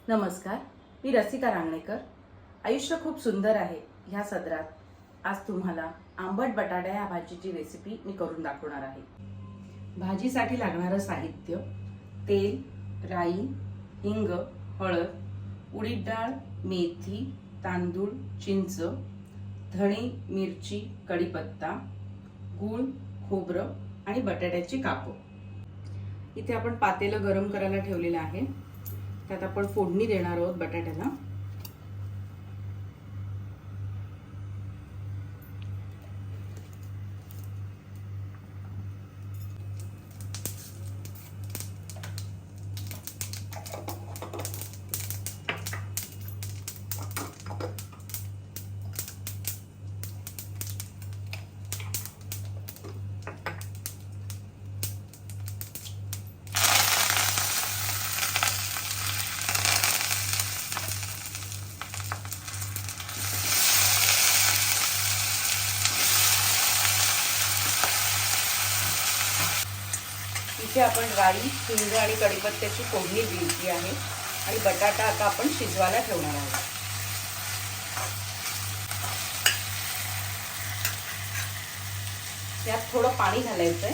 नमस्कार, मी रसिका रांगणेकर. आयुष्य खूप सुंदर आहे ह्या सदरात आज तुम्हाला आंबट बटाटा या भाजीची रेसिपी मी करून दाखवणार आहे. भाजीसाठी लागणारं साहित्य: तेल, राई, हिंग, हळद, उडीद डाळ, मेथी, तांदूळ, चिंच, धणे, मिरची, कढीपत्ता, गूळ, खोबरं आणि बटाट्याची कापं. इथे आपण पातेलं गरम करायला ठेवलेलं आहे. त्यात आपण फोडणी देणार आहोत बटाट्याला. इथे आपण राई, हिंग आणि कढीपत्त्याची फोडणी दिली आहे आणि बटाटा आता आपण शिजवायला ठेवणार आहोत. यात थोडं पाणी घालायचंय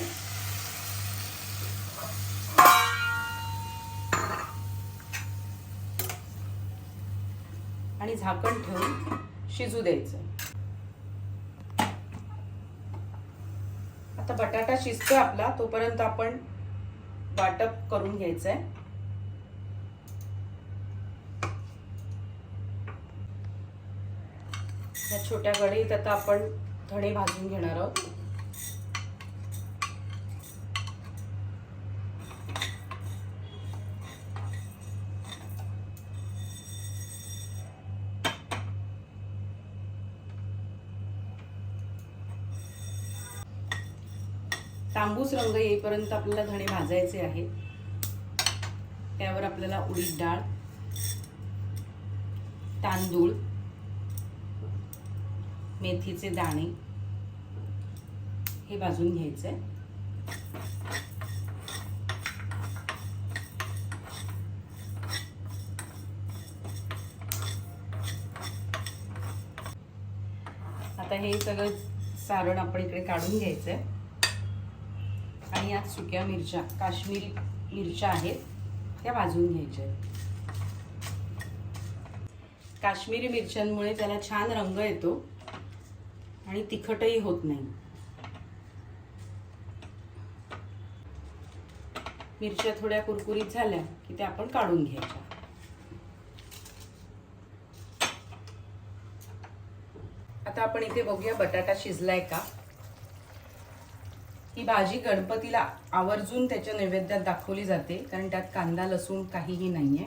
आणि झाकण ठेवून शिजू द्यायचं. आता बटाटा शिजतोय आपला, तोपर्यंत आपण वाटप करून घ्यायचंय. या छोट्या कढईत आता आपण धणे भाजून घेणार आहोत. तांबूस रंग येईपर्यंत आपल्याला धणे भाजायचे आहेत. त्यावर आपल्याला उडीद डाळ, तांदूळ, मेथीचे दाणे हे भाजून घ्यायचे. आता हे सगळं सारण आपण इकडे काढून घ्यायचंय आणि यात सुक्या मिरच्या, काश्मीरी मिरच्या आहेत, त्या भाजून घ्यायच्या. काश्मीरी मिरच्यांमुळे त्याला छान रंग येतो आणि तिखटही होत नाही. मिरच्या थोड्या कुरकुरीत झाल्या की त्या आपण काढून घ्यायच्या. आता आपण इथे बघूया बटाटा शिजलाय का. ही भाजी गणपतीला आवर्जून त्याच्या नैवेद्यात दाखवली जाते, कारण त्यात कांदा लसूण काहीही नाहीये.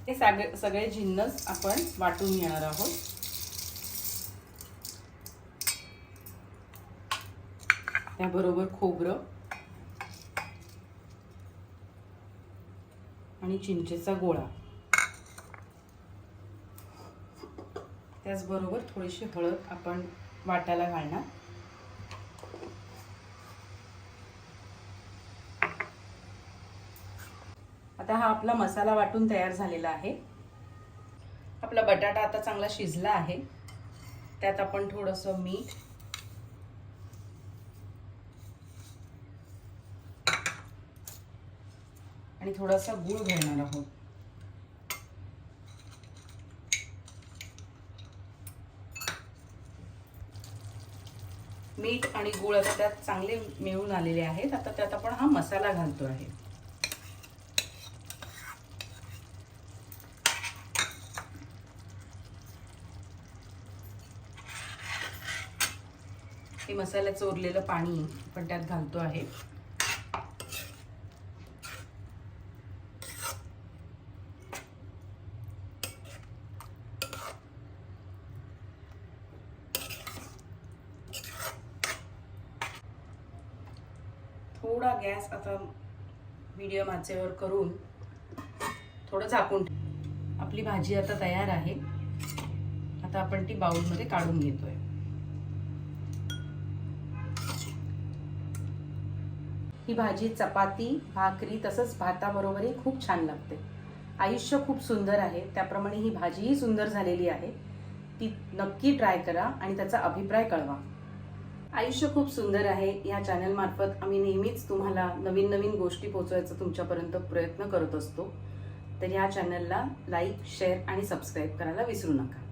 हे सगळे जिन्नस आपण वाटून घेणार आहोत. त्याबरोबर खोबरं आणि चिंचेचा गोळा, त्याचबरोबर थोडीशी हळद आपण वाटायला घालणार. आता हा आपला मसाला वाटून तयार झालेला आहे. आपला बटाटा आता चांगला शिजला आहे. त्यात आपण थोडंसं मीठ, आणि थोडासा गूळ घालणार आहोत. मीठ आणि गूळ आता त्यात चांगले मिळून आलेले आहेत. आता त्यात आपण हा मसाला घालतो आहे. हे मसाल्याचं उरलेलं पाणी आपण त्यात घालतो आहे. थोडा गॅस आता मीडियम आचेवर करून थोडं झाकून. आपली भाजी आता तयार आहे. आता आपण ती बाउलमध्ये काढून घेतोय. ही भाजी चपाती, भाकरी तसंच भाताबरोबरही खूप छान लागते. आयुष्य खूप सुंदर आहे, त्याप्रमाणे ही भाजीही सुंदर झालेली आहे. ती नक्की ट्राय करा आणि त्याचा अभिप्राय कळवा. आयुष्य खूप सुंदर आहे या चॅनल मार्फत आम्ही नेहमीच तुम्हाला नवीन नवीन गोष्टी पोहोचवायचा तुमच्यापर्यंत प्रयत्न करत असतो. तर या चॅनलला लाईक, शेअर आणि सबस्क्राईब करायला विसरू नका.